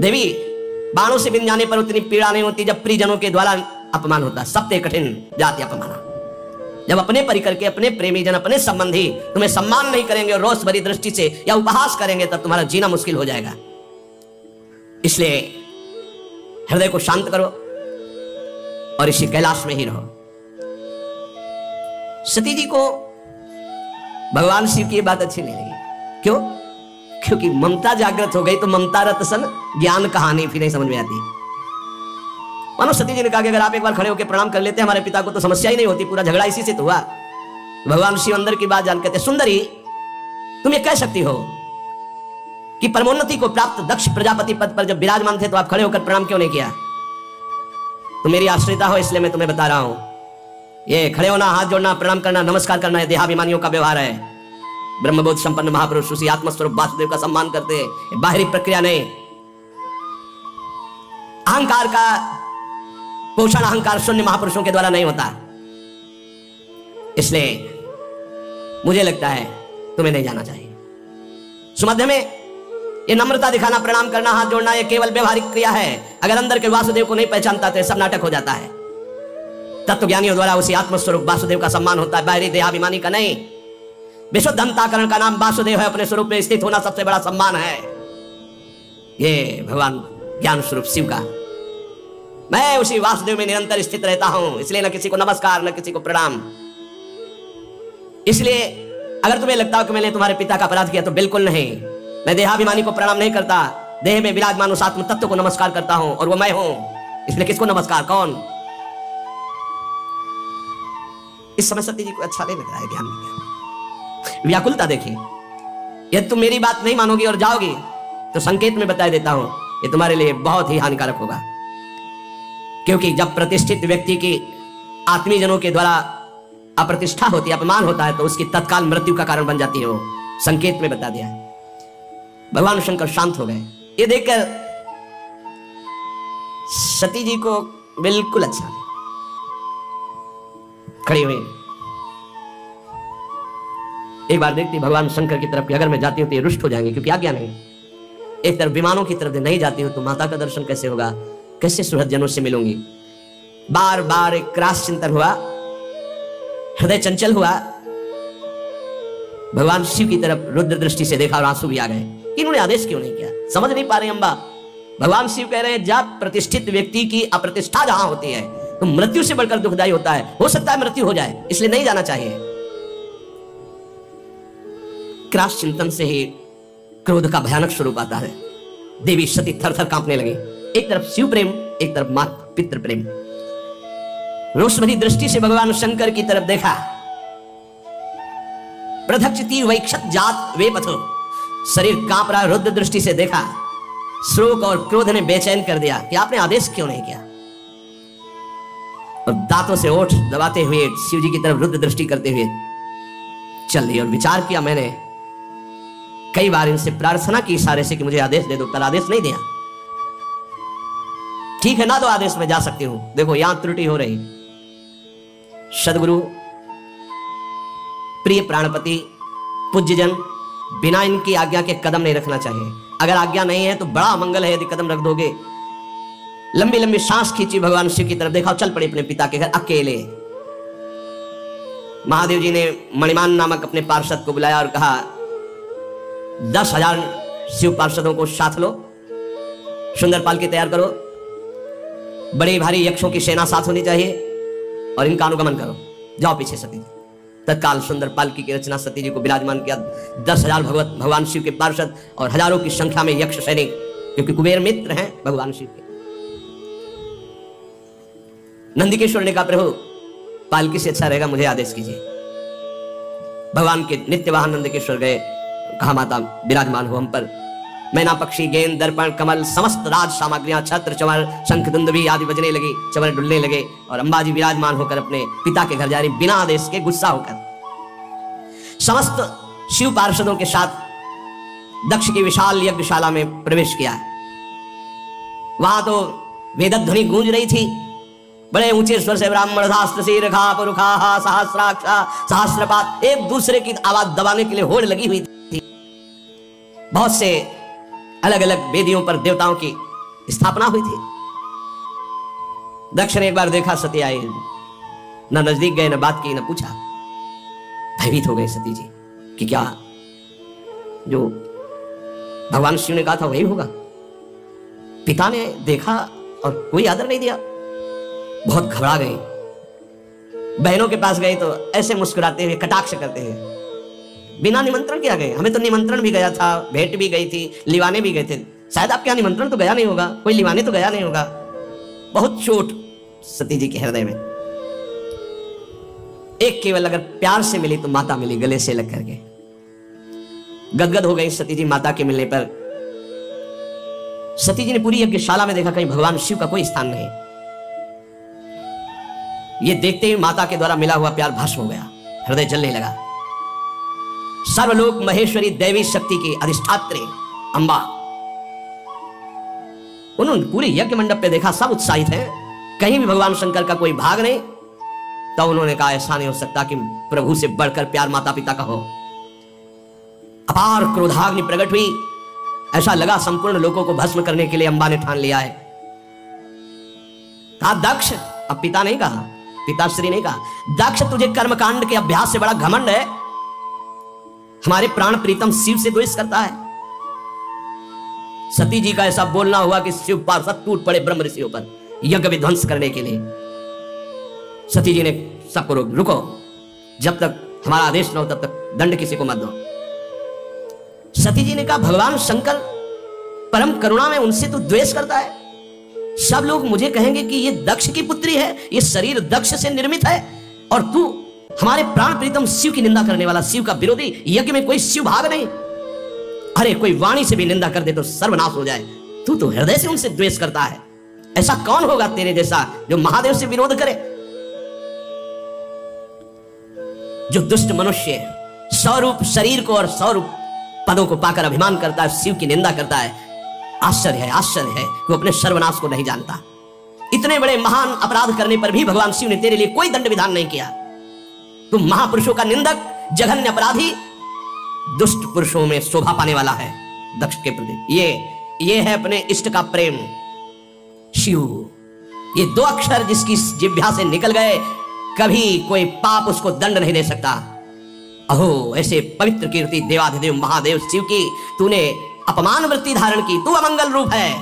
देवी बाणों से बिन जाने पर उतनी पीड़ा नहीं होती जब परिजनों के द्वारा अपमान होता। सबसे कठिन जाति अपमाना। जब अपने परिकर के, अपने प्रेमी जन, अपने संबंधी तुम्हें सम्मान नहीं करेंगे और रोष भरी दृष्टि से या उपहास करेंगे, तब तुम्हारा जीना मुश्किल हो जाएगा। इसलिए हृदय को शांत करो और इसी कैलाश में ही रहो। सती जी को भगवान शिव की बात अच्छी नहीं लगी। क्यों? क्योंकि ममता जागृत हो गई तो ममता रत सन ज्ञान कहानी फिर नहीं समझ में आती। मानो सती जी ने कहा कि अगर आप एक बार खड़े होकर प्रणाम कर लेते हमारे पिता को तो समस्या ही नहीं होती, पूरा झगड़ा इसी से तो हुआ। भगवान शिव अंदर की बात जान कहते, सुंदरी तुम ये कह सकती हो कि परमोन्नति को प्राप्त दक्ष प्रजापति पद पर जब विराजमान थे तो आप खड़े होकर प्रणाम क्यों नहीं किया? तुम मेरी आश्रिता हो इसलिए मैं तुम्हें बता रहा हूं। ये खड़े होना, हाथ जोड़ना, प्रणाम करना, नमस्कार करना है देहाभिमानियों का व्यवहार है। ब्रह्मबोध संपन्न महापुरुष उसी आत्मस्वरूप वासुदेव का सम्मान करते हैं, बाहरी प्रक्रिया नहीं। अहंकार का पोषण अहंकार शून्य महापुरुषों के द्वारा नहीं होता। इसलिए मुझे लगता है तुम्हें नहीं जाना चाहिए। सुमध्य में ये नम्रता दिखाना, प्रणाम करना, हाथ जोड़ना, ये केवल व्यवहारिक क्रिया है। अगर अंदर के वासुदेव को नहीं पहचानता तो सब नाटक हो जाता है। तत्वज्ञानियों द्वारा उसी आत्मस्वरूप वासुदेव का सम्मान होता है, बाहरी देहाभिमानी का नहीं। विशुद्ध अंतःकरण का नाम वासुदेव है, अपने स्वरूप में स्थित होना सबसे बड़ा सम्मान है। ये भगवान ज्ञान स्वरूप शिव का, मैं उसी वासुदेव में निरंतर स्थित रहता हूं, इसलिए न किसी को नमस्कार न किसी को प्रणाम। इसलिए अगर तुम्हें लगता हो कि मैंने तुम्हारे पिता का अपराध किया तो बिल्कुल नहीं। मैं देहाभिमानी को प्रणाम नहीं करता, देह में विराजमान उस आत्म तत्व को नमस्कार करता हूं और वो मैं हूं। इसलिए किसको नमस्कार? कौन? इस समय सती जी को अच्छा नहीं लग रहा है, ध्यान नहीं। व्याकुलता देखिए। यदि तुम मेरी बात नहीं मानोगी और जाओगी तो संकेत में बता देता हूं ये तुम्हारे लिए बहुत ही हानिकारक होगा। क्योंकि जब प्रतिष्ठित व्यक्ति की आत्मीयजनों के द्वारा अप्रतिष्ठा होती है, अपमान होता है, तो उसकी तत्काल मृत्यु का कारण बन जाती है। वो संकेत में बता दिया। भगवान शंकर शांत हो गए। ये देखकर सती जी को बिल्कुल अच्छा नहीं। खड़ी हुई एक बार देखती भगवान शंकर की तरफ कि अगर मैं जाती हूं तो ये रुष्ट हो जाएंगे, क्योंकि आज्ञा नहीं। एक तरफ विमानों की तरफ नहीं जाती हूं तो माता का दर्शन कैसे होगा, कैसे सुहृदजनों से मिलूंगी। बार बार एक क्रास चिंतन हुआ, हृदय चंचल हुआ। भगवान शिव की तरफ रुद्र दृष्टि से देखा और आंसू भी आ गए। इन्होंने आदेश क्यों नहीं किया? समझ नहीं पा रहे अम्बा। भगवान शिव कह रहे हैं जब प्रतिष्ठित व्यक्ति की अप्रतिष्ठा जहां होती है तो मृत्यु से बढ़कर दुखदायी होता है। हो सकता है मृत्यु हो जाए, इसलिए नहीं जाना चाहिए। क्रास चिंतन से ही क्रोध का भयानक स्वरूप आता है। देवी सती थर थर कांपने लगी। एक तरफ शिव प्रेम, एक तरफ माता पितृ प्रेम। रोषभरी दृष्टि से भगवान शंकर की तरफ देखा। प्रधक्ष तीर वैक्षत जात वे पथो, शरीर कांप रहा। रुद्र दृष्टि से देखा। शोक और क्रोध ने बेचैन कर दिया कि आपने आदेश क्यों नहीं किया। और दांतों से ओठ दबाते हुए शिव जी की तरफ रुद्र दृष्टि करते हुए चल रही। और विचार किया मैंने कई बार इनसे प्रार्थना की इशारे से कि मुझे आदेश दे दो, पर आदेश नहीं दिया। ठीक है ना, तो आदेश में जा सकती हूं। देखो यहां त्रुटि हो रही। सदगुरु, प्रिय प्राणपति, पूज्यजन, बिना इनकी आज्ञा के कदम नहीं रखना चाहिए। अगर आज्ञा नहीं है तो बड़ा मंगल है यदि कदम रख दोगे। लंबी लंबी सांस खींची, भगवान शिव की तरफ देखा, चल पड़े अपने पिता के घर अकेले। महादेव जी ने मणिमान नामक अपने पार्षद को बुलाया और कहा 10,000 शिव पार्षदों को साथ लो, सुंदर पालकी तैयार करो, बड़ी भारी यक्षों की सेना साथ होनी चाहिए और इनका अनुगमन करो। जाओ पीछे सती। तत्काल सुंदर पालकी की रचना सती जी को विराजमान किया। 10,000 भगवान शिव के पार्षद और हजारों की संख्या में यक्ष सैनिक, क्योंकि कुबेर मित्र हैं भगवान शिव के। नंदिकेश्वर ने कहा प्रभु पालकी से अच्छा रहेगा, मुझे आदेश कीजिए। भगवान के नित्य वाहन नंदिकेश्वर गए। कहा माता विराजमान हो हम पर। मैना पक्षी, गेंद, दर्पण, कमल, समस्त राज सामग्रियां, छत्र, चंवर, शंख, दुंदुभी आदि बजने लगी। चंवर डुलने लगे और अंबाजी विराजमान होकर अपने पिता के घर जा रही, बिना आदेश के, गुस्सा होकर। समस्त शिव पार्षदों के साथ दक्ष की विशाल यज्ञशाला में प्रवेश किया। वहां तो वेदध्वनि गूंज रही थी। बड़े ऊंचे स्वर से ब्राह्मण शास्त्र शीर खा पुरुखा सहस्राक्षा सहस्रपात, एक दूसरे की आवाज दबाने के लिए होड़ लगी हुई थी। बहुत से अलग अलग वेदियों पर देवताओं की स्थापना हुई थी। दक्ष ने एक बार देखा सती आई, न नजदीक गए, न बात की, न पूछा। भयभीत हो गए सती जी कि क्या जो भगवान शिव ने कहा था वही होगा। पिता ने देखा और कोई आदर नहीं दिया, बहुत घबरा गई। बहनों के पास गए तो ऐसे मुस्कुराते हुए कटाक्ष करते हुए, बिना निमंत्रण के आ गए। हमें तो निमंत्रण भी गया था, भेंट भी गई थी, लिवाने भी गए थे, शायद आपके यहाँ निमंत्रण तो गया नहीं होगा, कोई लिवाने तो गया नहीं होगा। बहुत चोट सती जी के हृदय में। एक केवल अगर प्यार से मिली तो माता मिली, गले से लग करके। गदगद हो गई सती जी माता के मिलने पर। सती जी ने पूरी यज्ञशाला में देखा कहीं भगवान शिव का कोई स्थान नहीं। ये देखते ही माता के द्वारा मिला हुआ प्यार भस्म हो गया, हृदय जलने लगा। सर्वलोक महेश्वरी दैवी शक्ति की अधिष्ठात्री अंबा, उन्होंने पूरे यज्ञ मंडप पे देखा, सब उत्साहित हैं, कहीं भी भगवान शंकर का कोई भाग नहीं। तो उन्होंने कहा ऐसा नहीं हो सकता कि प्रभु से बढ़कर प्यार माता पिता का हो। अपार क्रोधाग्नि प्रकट हुई, ऐसा लगा संपूर्ण लोगों को भस्म करने के लिए अंबा ने ठान लिया है। कहा दक्ष, अब पिता नहीं कहा, पिताश्री नहीं कहा, दक्ष तुझे कर्मकांड के अभ्यास से बड़ा घमंड है, हमारे प्राण प्रीतम शिव से द्वेष करता है। सती जी का ऐसा बोलना हुआ कि शिव पार्षद टूट पड़े ब्रह्म ऋषियों पर यज्ञ विध्वंस करने के लिए। सती जी ने सबको रुको, जब तक हमारा आदेश न हो तब तक दंड किसी को मत दो। सती जी ने कहा भगवान शंकर परम करुणा में, उनसे तू द्वेष करता है। सब लोग मुझे कहेंगे कि ये दक्ष की पुत्री है, ये शरीर दक्ष से निर्मित है, और तू हमारे प्राण प्रीतम शिव की निंदा करने वाला, शिव का विरोधी, यज्ञ में कोई शिव भाग नहीं। अरे कोई वाणी से भी निंदा कर दे तो सर्वनाश हो जाए, तू तो हृदय से उनसे द्वेष करता है। ऐसा कौन होगा तेरे जैसा जो महादेव से विरोध करे? जो दुष्ट मनुष्य स्वरूप शरीर को और स्वरूप पदों को पाकर अभिमान करता है, शिव की निंदा करता है, आश्चर्य है, आश्चर्य है कि वो अपने सर्वनाश को नहीं जानता। इतने बड़े महान अपराध करने पर भी भगवान शिव ने तेरे लिए कोई दंड विधान नहीं किया। तुम महापुरुषों का निंदक, जघन्य अपराधी, दुष्ट पुरुषों में शोभा पाने वाला है दक्ष के प्रति। ये है अपने इष्ट का प्रेम शिव। ये दो अक्षर जिसकी जिह्वा से निकल गए, कभी कोई पाप उसको दंड नहीं दे सकता। अहो ऐसे पवित्र कीर्ति देवाधिदेव महादेव शिव की तूने अपमान वृत्ति धारण की। तू अमंगल रूप है,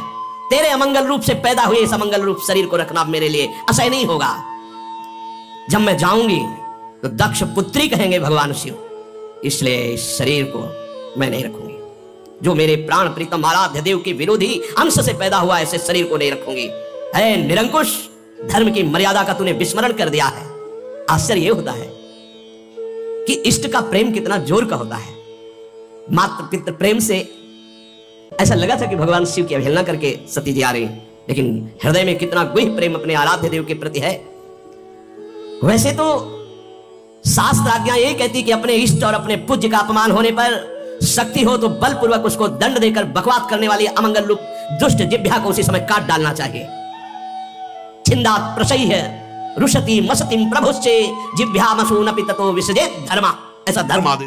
तेरे अमंगल रूप से पैदा हुए इस अमंगल रूप शरीर को रखना मेरे लिए असह्य नहीं होगा। जब मैं जाऊंगी तो दक्ष पुत्री कहेंगे भगवान शिव, इसलिए इस शरीर को मैं नहीं रखूंगी। जो मेरे प्राण प्रीतम आराध्य देव के विरोधी अंश से पैदा हुआ ऐसे शरीर को नहीं रखूंगी। है निरंकुश, धर्म की मर्यादा का तूने विस्मरण कर दिया है। आश्चर्य यह होता है कि इष्ट का प्रेम कितना जोर का होता है। मात्र पितृ प्रेम से ऐसा लगा था कि भगवान शिव की अवहेलना करके सती जी आ रही, लेकिन हृदय में कितना गूढ़ प्रेम अपने आराध्य देव के प्रति है। वैसे तो शास्त्र आज्ञा यही कहती कि अपने इष्ट और अपने पूज्य का अपमान होने पर शक्ति हो तो बलपूर्वक उसको दंड देकर बकवास करने वाली अमंगल रूप दुष्ट जिह्वा को उसी समय काट डालना चाहिए। छिंदात प्रशयी है रुषति मसतिम प्रभुश्चे जिह्वामसूनपि ततो विसजेत धर्मा, ऐसा धर्म